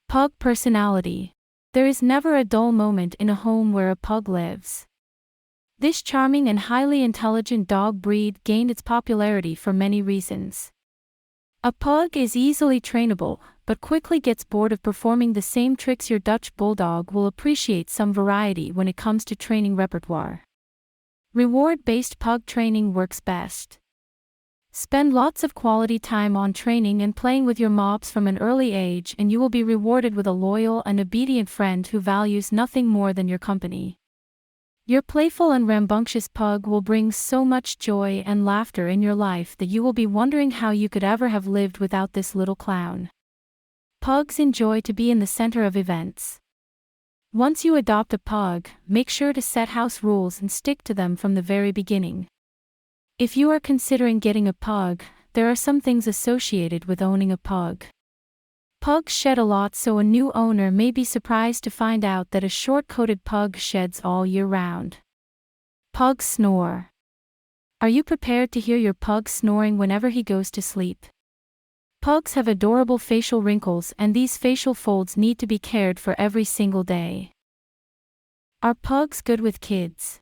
Pug Personality. There is never a dull moment in a home where a pug lives. This charming and highly intelligent dog breed gained its popularity for many reasons. A pug is easily trainable, but quickly gets bored of performing the same tricks. Your Dutch bulldog will appreciate some variety when it comes to training repertoire. Reward-based pug training works best. Spend lots of quality time on training and playing with your mobs from an early age, and you will be rewarded with a loyal and obedient friend who values nothing more than your company. Your playful and rambunctious pug will bring so much joy and laughter in your life that you will be wondering how you could ever have lived without this little clown. Pugs enjoy to be in the center of events. Once you adopt a pug, make sure to set house rules and stick to them from the very beginning. If you are considering getting a pug, there are some things associated with owning a pug. Pugs shed a lot, so a new owner may be surprised to find out that a short-coated pug sheds all year round. Pugs snore. Are you prepared to hear your pug snoring whenever he goes to sleep? Pugs have adorable facial wrinkles, and these facial folds need to be cared for every single day. Are pugs good with kids?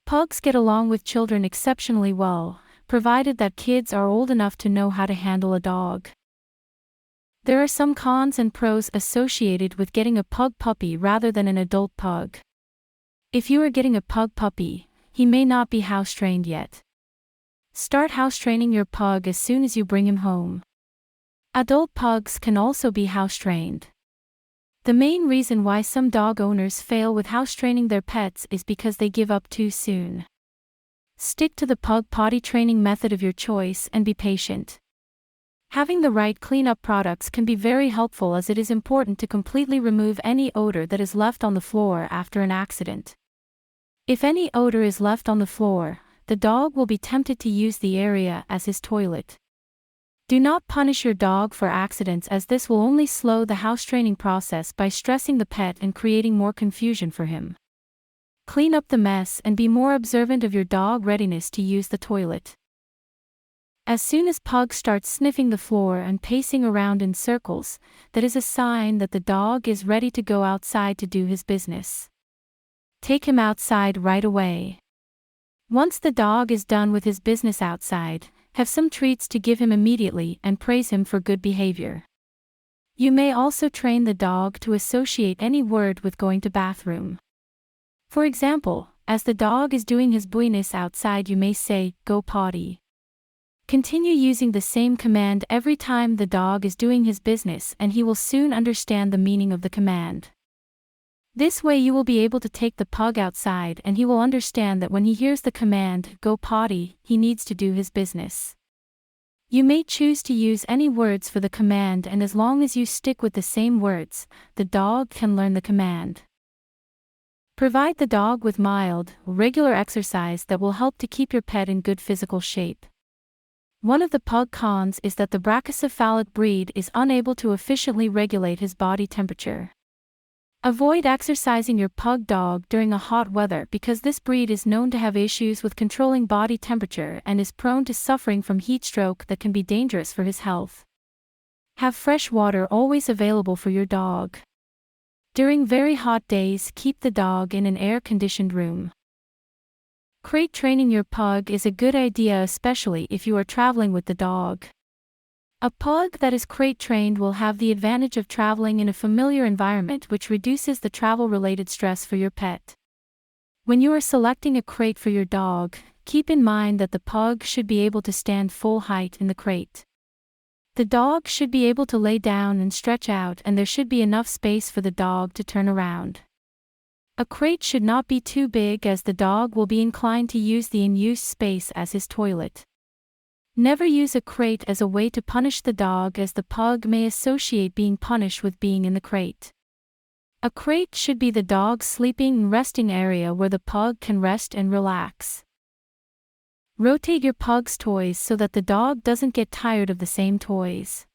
Pugs get along with children exceptionally well, provided that kids are old enough to know how to handle a dog. There are some cons and pros associated with getting a pug puppy rather than an adult pug. If you are getting a pug puppy, he may not be house-trained yet. Start house-training your pug as soon as you bring him home. Adult pugs can also be house-trained. The main reason why some dog owners fail with house-training their pets is because they give up too soon. Stick to the pug potty training method of your choice and be patient. Having the right cleanup products can be very helpful, as it is important to completely remove any odor that is left on the floor after an accident. If any odor is left on the floor, the dog will be tempted to use the area as his toilet. Do not punish your dog for accidents, as this will only slow the house training process by stressing the pet and creating more confusion for him. Clean up the mess and be more observant of your dog's readiness to use the toilet. As soon as Pug starts sniffing the floor and pacing around in circles, that is a sign that the dog is ready to go outside to do his business. Take him outside right away. Once the dog is done with his business outside, have some treats to give him immediately and praise him for good behavior. You may also train the dog to associate any word with going to bathroom. For example, as the dog is doing his business outside, you may say, "Go potty." Continue using the same command every time the dog is doing his business, and he will soon understand the meaning of the command. This way you will be able to take the pug outside, and he will understand that when he hears the command, "Go potty," he needs to do his business. You may choose to use any words for the command, and as long as you stick with the same words, the dog can learn the command. Provide the dog with mild, regular exercise that will help to keep your pet in good physical shape. One of the pug cons is that the brachycephalic breed is unable to efficiently regulate his body temperature. Avoid exercising your pug dog during a hot weather, because this breed is known to have issues with controlling body temperature and is prone to suffering from heat stroke that can be dangerous for his health. Have fresh water always available for your dog. During very hot days, keep the dog in an air-conditioned room. Crate training your pug is a good idea, especially if you are traveling with the dog. A pug that is crate trained will have the advantage of traveling in a familiar environment, which reduces the travel-related stress for your pet. When you are selecting a crate for your dog, keep in mind that the pug should be able to stand full height in the crate. The dog should be able to lay down and stretch out, and there should be enough space for the dog to turn around. A crate should not be too big, as the dog will be inclined to use the unused space as his toilet. Never use a crate as a way to punish the dog, as the pug may associate being punished with being in the crate. A crate should be the dog's sleeping and resting area where the pug can rest and relax. Rotate your pug's toys so that the dog doesn't get tired of the same toys.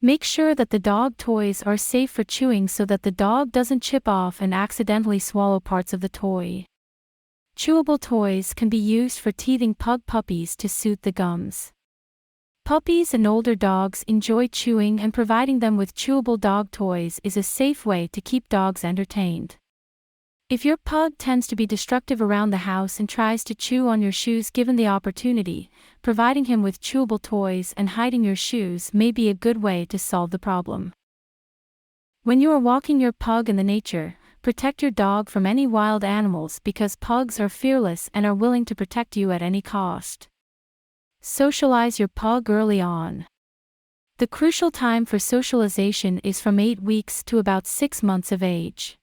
Make sure that the dog toys are safe for chewing so that the dog doesn't chip off and accidentally swallow parts of the toy. Chewable toys can be used for teething pug puppies to soothe the gums. Puppies and older dogs enjoy chewing, and providing them with chewable dog toys is a safe way to keep dogs entertained. If your pug tends to be destructive around the house and tries to chew on your shoes given the opportunity, providing him with chewable toys and hiding your shoes may be a good way to solve the problem. When you are walking your pug in the nature, protect your dog from any wild animals because pugs are fearless and are willing to protect you at any cost. Socialize your pug early on. The crucial time for socialization is from 8 weeks to about 6 months of age.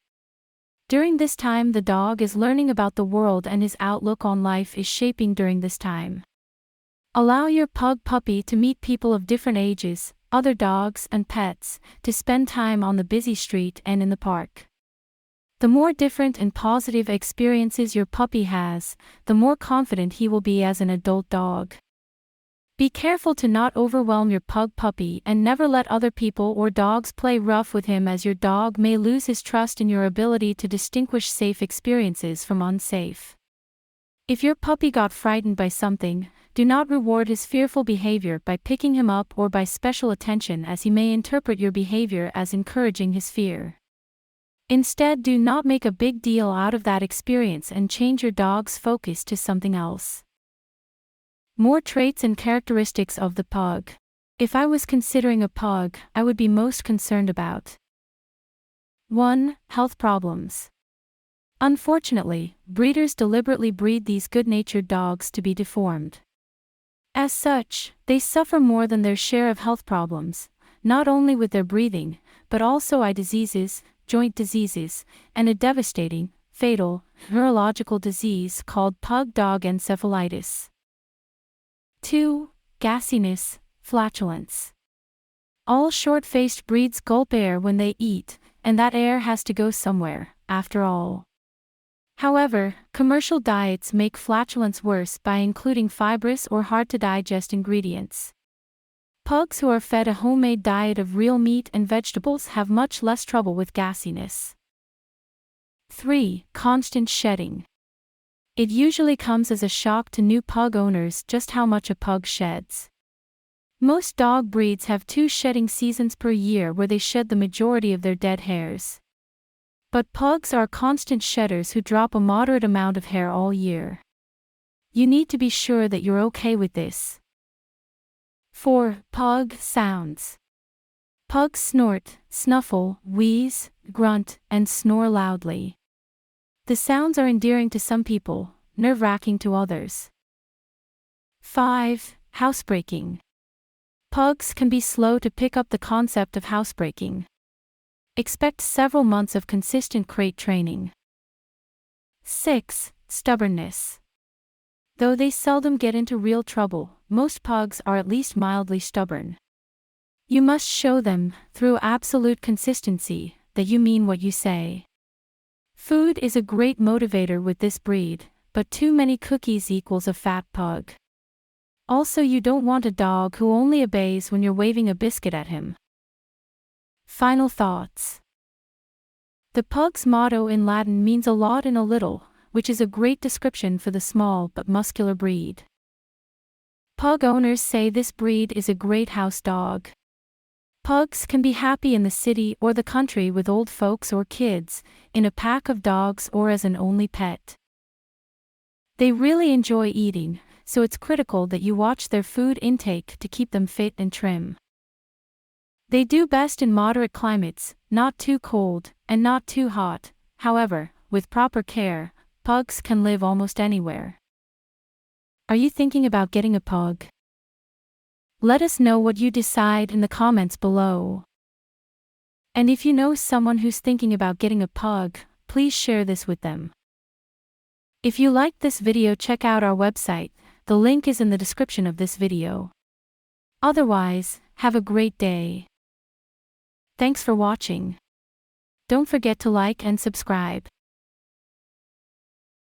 During this time, the dog is learning about the world and his outlook on life is shaping during this time. Allow your pug puppy to meet people of different ages, other dogs and pets, to spend time on the busy street and in the park. The more different and positive experiences your puppy has, the more confident he will be as an adult dog. Be careful to not overwhelm your pug puppy and never let other people or dogs play rough with him, as your dog may lose his trust in your ability to distinguish safe experiences from unsafe. If your puppy got frightened by something, do not reward his fearful behavior by picking him up or by special attention, as he may interpret your behavior as encouraging his fear. Instead, do not make a big deal out of that experience and change your dog's focus to something else. More traits and characteristics of the pug. If I was considering a pug, I would be most concerned about 1. Health problems. Unfortunately, breeders deliberately breed these good-natured dogs to be deformed. As such, they suffer more than their share of health problems, not only with their breathing, but also eye diseases, joint diseases, and a devastating, fatal, neurological disease called pug dog encephalitis. 2. Gassiness, flatulence. All short-faced breeds gulp air when they eat, and that air has to go somewhere, after all. However, commercial diets make flatulence worse by including fibrous or hard-to-digest ingredients. Pugs who are fed a homemade diet of real meat and vegetables have much less trouble with gassiness. 3. Constant shedding. It usually comes as a shock to new pug owners just how much a pug sheds. Most dog breeds have 2 shedding seasons per year where they shed the majority of their dead hairs. But pugs are constant shedders who drop a moderate amount of hair all year. You need to be sure that you're okay with this. 4. Pug sounds. Pugs snort, snuffle, wheeze, grunt, and snore loudly. The sounds are endearing to some people, nerve-wracking to others. 5. Housebreaking. Pugs can be slow to pick up the concept of housebreaking. Expect several months of consistent crate training. 6. Stubbornness. Though they seldom get into real trouble, most pugs are at least mildly stubborn. You must show them, through absolute consistency, that you mean what you say. Food is a great motivator with this breed, but too many cookies equals a fat pug. Also, you don't want a dog who only obeys when you're waving a biscuit at him. Final thoughts. The pug's motto in Latin means a lot in a little, which is a great description for the small but muscular breed. Pug owners say this breed is a great house dog. Pugs can be happy in the city or the country with old folks or kids, in a pack of dogs or as an only pet. They really enjoy eating, so it's critical that you watch their food intake to keep them fit and trim. They do best in moderate climates, not too cold, and not too hot. However, with proper care, pugs can live almost anywhere. Are you thinking about getting a pug? Let us know what you decide in the comments below. And if you know someone who's thinking about getting a pug, please share this with them. If you liked this video, check out our website, the link is in the description of this video. Otherwise, have a great day. Thanks for watching. Don't forget to like and subscribe.